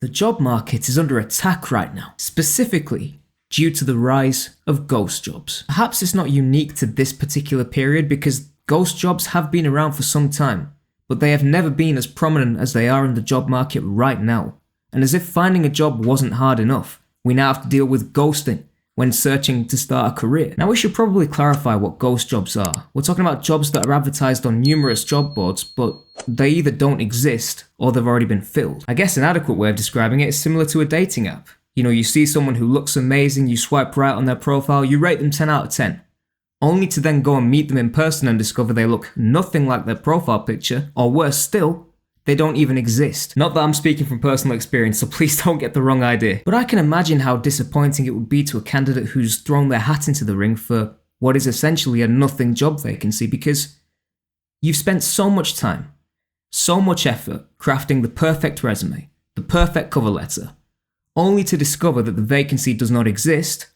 The job market is under attack right now, specifically due to the rise of ghost jobs. Perhaps it's not unique to this particular period because ghost jobs have been around for some time, but they have never been as prominent as they are in the job market right now. And as if finding a job wasn't hard enough, we now have to deal with ghosting when searching to start a career. Now we should probably clarify what ghost jobs are. We're talking about jobs that are advertised on numerous job boards, but they either don't exist or they've already been filled. I guess an adequate way of describing it is similar to a dating app. You know, you see someone who looks amazing, you swipe right on their profile, you rate them 10 out of 10. Only to then go and meet them in person and discover they look nothing like their profile picture, or worse still, they don't even exist. Not that I'm speaking from personal experience, so please don't get the wrong idea. But I can imagine how disappointing it would be to a candidate who's thrown their hat into the ring for what is essentially a nothing job vacancy, because you've spent so much time, so much effort crafting the perfect resume, the perfect cover letter, only to discover that the vacancy does not exist,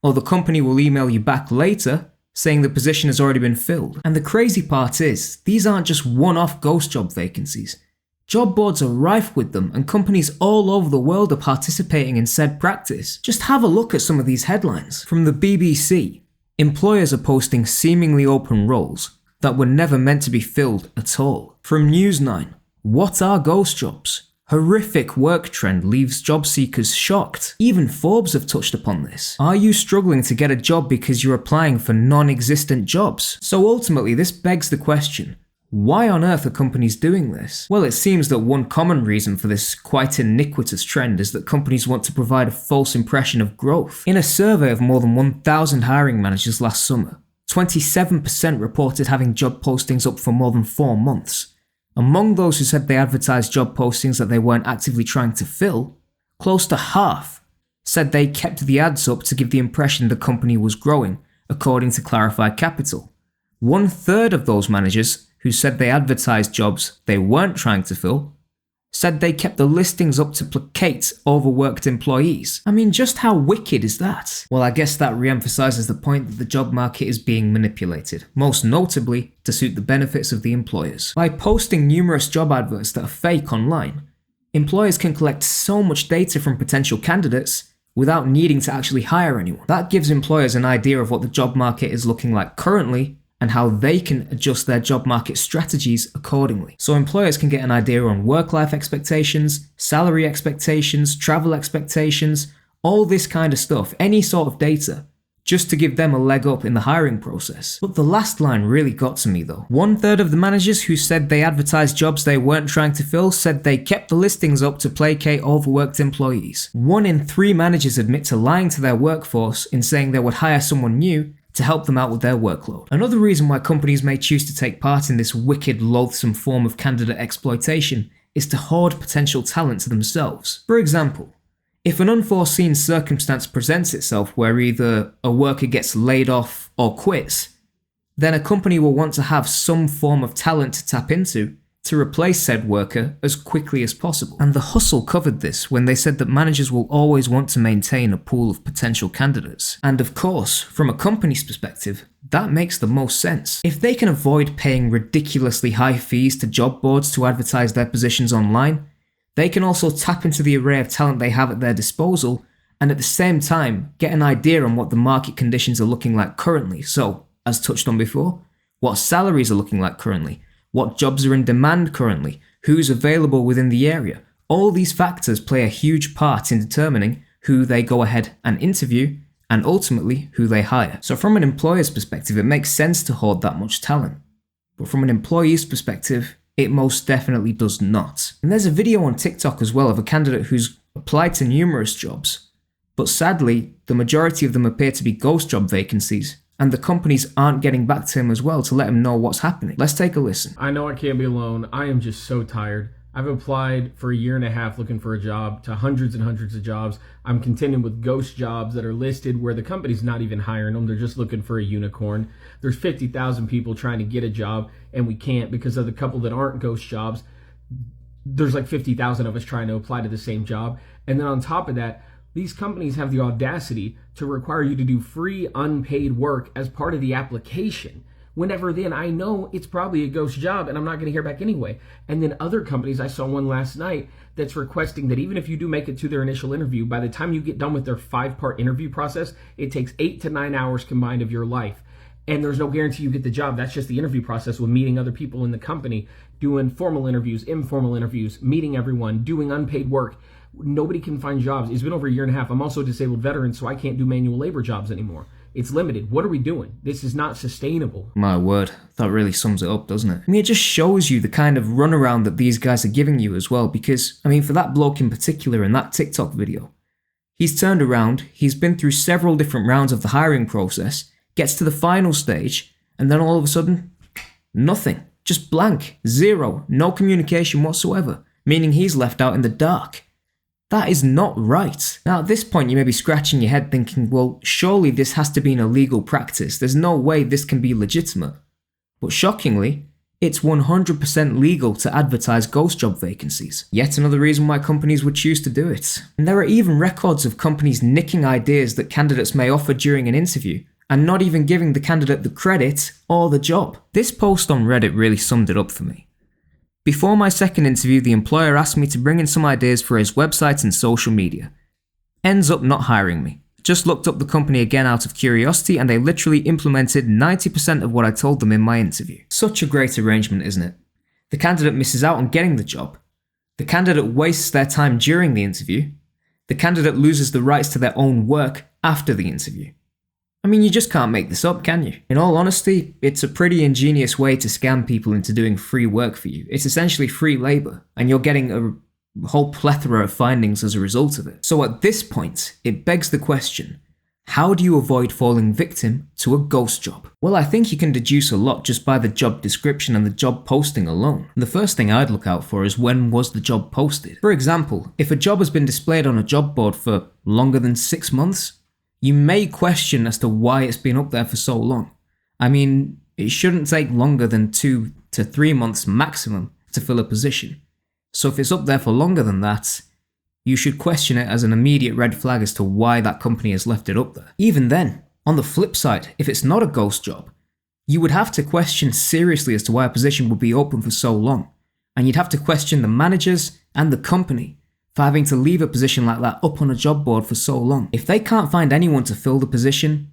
or the company will email you back later saying the position has already been filled. And the crazy part is, these aren't just one-off ghost job vacancies. Job boards are rife with them, and companies all over the world are participating in said practice. Just have a look at some of these headlines. From the BBC, employers are posting seemingly open roles that were never meant to be filled at all. From News9, what are ghost jobs? Horrific work trend leaves job seekers shocked. Even Forbes have touched upon this. Are you struggling to get a job because you're applying for non-existent jobs? So ultimately, this begs the question, why on earth are companies doing this? Well, it seems that one common reason for this quite iniquitous trend is that companies want to provide a false impression of growth. In a survey of more than 1,000 hiring managers last summer, 27% reported having job postings up for more than 4 months. Among those who said they advertised job postings that they weren't actively trying to fill, close to half said they kept the ads up to give the impression the company was growing, according to Clarified Capital. 1/3 of those managers who said they advertised jobs they weren't trying to fill said they kept the listings up to placate overworked employees. I mean, just how wicked is that? Well, I guess that re-emphasizes the point that the job market is being manipulated, most notably to suit the benefits of the employers. By posting numerous job adverts that are fake online, employers can collect so much data from potential candidates without needing to actually hire anyone. That gives employers an idea of what the job market is looking like currently and how they can adjust their job market strategies accordingly. So employers can get an idea on work-life expectations, salary expectations, travel expectations, all this kind of stuff, any sort of data, just to give them a leg up in the hiring process. But the last line really got to me though. 1/3 of the managers who said they advertised jobs they weren't trying to fill said they kept the listings up to placate overworked employees. 1 in 3 managers admit to lying to their workforce in saying they would hire someone new to help them out with their workload. Another reason why companies may choose to take part in this wicked, loathsome form of candidate exploitation is to hoard potential talent to themselves. For example, if an unforeseen circumstance presents itself where either a worker gets laid off or quits, then a company will want to have some form of talent to tap into to replace said worker as quickly as possible. And the Hustle covered this when they said that managers will always want to maintain a pool of potential candidates. And of course, from a company's perspective, that makes the most sense. If they can avoid paying ridiculously high fees to job boards to advertise their positions online, they can also tap into the array of talent they have at their disposal and at the same time get an idea on what the market conditions are looking like currently. So, as touched on before, what salaries are looking like currently, what jobs are in demand currently, who's available within the area. All these factors play a huge part in determining who they go ahead and interview and ultimately who they hire. So from an employer's perspective, it makes sense to hoard that much talent. But from an employee's perspective, it most definitely does not. And there's a video on TikTok as well of a candidate who's applied to numerous jobs, but sadly, the majority of them appear to be ghost job vacancies, and the companies aren't getting back to him as well to let him know what's happening. Let's take a listen. I know I can't be alone. I am just so tired. I've applied for a year and a half looking for a job to hundreds and hundreds of jobs. I'm contending with ghost jobs that are listed where the company's not even hiring them. They're just looking for a unicorn. There's 50,000 people trying to get a job and we can't because of the couple that aren't ghost jobs. There's like 50,000 of us trying to apply to the same job. And then on top of that, these companies have the audacity to require you to do free unpaid work as part of the application, whenever then I know it's probably a ghost job and I'm not going to hear back anyway. And then other companies, I saw one last night that's requesting that even if you do make it to their initial interview, by the time you get done with their 5-part interview process, it takes 8 to 9 hours combined of your life. And there's no guarantee you get the job. That's just the interview process with meeting other people in the company, doing formal interviews, informal interviews, meeting everyone, doing unpaid work. Nobody can find jobs. It's been over a year and a half. I'm also a disabled veteran, so I can't do manual labor jobs anymore. It's limited. What are we doing? This is not sustainable. My word, that really sums it up, doesn't it? I mean, it just shows you the kind of runaround that these guys are giving you as well, because, I mean, for that bloke in particular in that TikTok video, he's turned around, he's been through several different rounds of the hiring process, gets to the final stage, and then all of a sudden, nothing. Just blank. Zero. No communication whatsoever. Meaning he's left out in the dark. That is not right. Now at this point you may be scratching your head thinking, well, surely this has to be an illegal practice. There's no way this can be legitimate. But shockingly, it's 100% legal to advertise ghost job vacancies. Yet another reason why companies would choose to do it. And there are even records of companies nicking ideas that candidates may offer during an interview and not even giving the candidate the credit or the job. This post on Reddit really summed it up for me. Before my second interview, the employer asked me to bring in some ideas for his website and social media. Ends up not hiring me. Just looked up the company again out of curiosity and they literally implemented 90% of what I told them in my interview. Such a great arrangement, isn't it? The candidate misses out on getting the job. The candidate wastes their time during the interview. The candidate loses the rights to their own work after the interview. I mean, you just can't make this up, can you? In all honesty, it's a pretty ingenious way to scam people into doing free work for you. It's essentially free labor, and you're getting a whole plethora of findings as a result of it. So at this point, it begs the question, how do you avoid falling victim to a ghost job? Well, I think you can deduce a lot just by the job description and the job posting alone. The first thing I'd look out for is when was the job posted. For example, if a job has been displayed on a job board for longer than 6 months, you may question as to why it's been up there for so long. I mean, it shouldn't take longer than 2 to 3 months maximum to fill a position. So if it's up there for longer than that, you should question it as an immediate red flag as to why that company has left it up there. Even then, on the flip side, if it's not a ghost job, you would have to question seriously as to why a position would be open for so long. And you'd have to question the managers and the company for having to leave a position like that up on a job board for so long. If they can't find anyone to fill the position,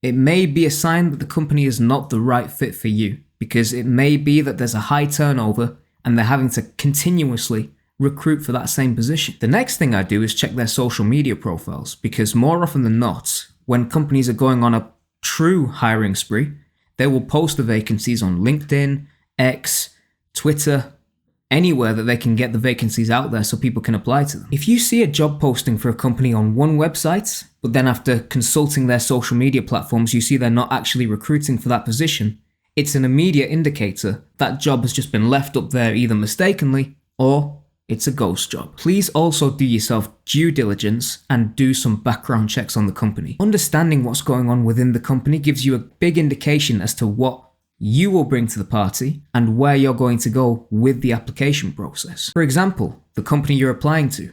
it may be a sign that the company is not the right fit for you, because it may be that there's a high turnover and they're having to continuously recruit for that same position. The next thing I do is check their social media profiles, because more often than not, when companies are going on a true hiring spree, they will post the vacancies on LinkedIn, X, Twitter, anywhere that they can get the vacancies out there so people can apply to them. If you see a job posting for a company on one website, but then after consulting their social media platforms, you see they're not actually recruiting for that position, it's an immediate indicator that job has just been left up there either mistakenly or it's a ghost job. Please also do yourself due diligence and do some background checks on the company. Understanding what's going on within the company gives you a big indication as to what you will bring to the party and where you're going to go with the application process. For example, the company you're applying to.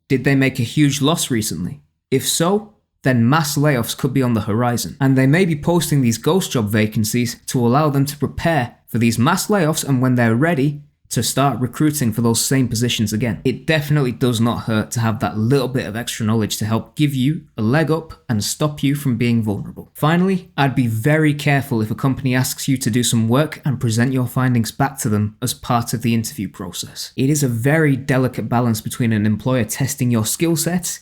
Did they make a huge loss recently? If so, then mass layoffs could be on the horizon. And they may be posting these ghost job vacancies to allow them to prepare for these mass layoffs and when they're ready, to start recruiting for those same positions again. It definitely does not hurt to have that little bit of extra knowledge to help give you a leg up and stop you from being vulnerable. Finally, I'd be very careful if a company asks you to do some work and present your findings back to them as part of the interview process. It is a very delicate balance between an employer testing your skill set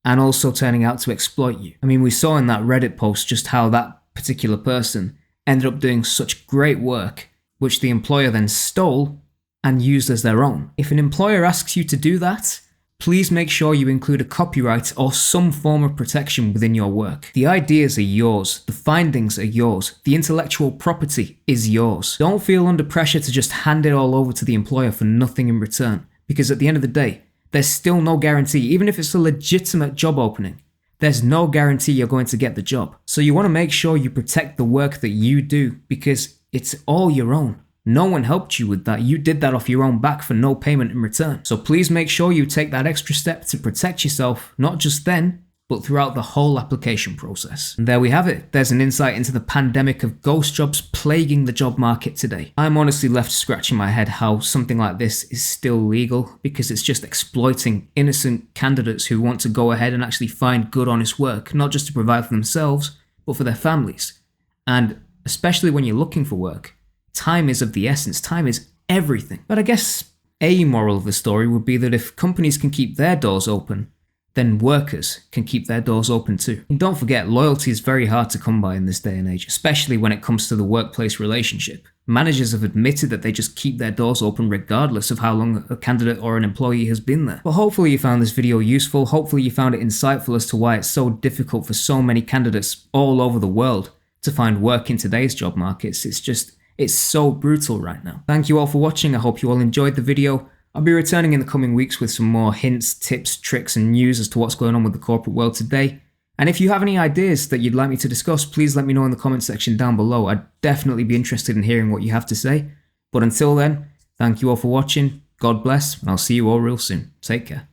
and also turning out to exploit you. I mean, we saw in that Reddit post just how that particular person ended up doing such great work, which the employer then stole and used as their own. If an employer asks you to do that, please make sure you include a copyright or some form of protection within your work. The ideas are yours, the findings are yours, the intellectual property is yours. Don't feel under pressure to just hand it all over to the employer for nothing in return, because at the end of the day, there's still no guarantee, even if it's a legitimate job opening, there's no guarantee you're going to get the job. So you want to make sure you protect the work that you do, because it's all your own. No one helped you with that. You did that off your own back for no payment in return. So please make sure you take that extra step to protect yourself, not just then, but throughout the whole application process. And there we have it. There's an insight into the pandemic of ghost jobs plaguing the job market today. I'm honestly left scratching my head how something like this is still legal, because it's just exploiting innocent candidates who want to go ahead and actually find good, honest work, not just to provide for themselves, but for their families. And especially when you're looking for work, time is of the essence. Time is everything. But I guess a moral of the story would be that if companies can keep their doors open, then workers can keep their doors open too. And don't forget, loyalty is very hard to come by in this day and age, especially when it comes to the workplace relationship. Managers have admitted that they just keep their doors open regardless of how long a candidate or an employee has been there. But hopefully you found this video useful. Hopefully you found it insightful as to why it's so difficult for so many candidates all over the world to find work in today's job markets. It's so brutal right now. Thank you all for watching. I hope you all enjoyed the video. I'll be returning in the coming weeks with some more hints, tips, tricks, and news as to what's going on with the corporate world today. And if you have any ideas that you'd like me to discuss, please let me know in the comment section down below. I'd definitely be interested in hearing what you have to say. But until then, thank you all for watching. God bless, and I'll see you all real soon. Take care.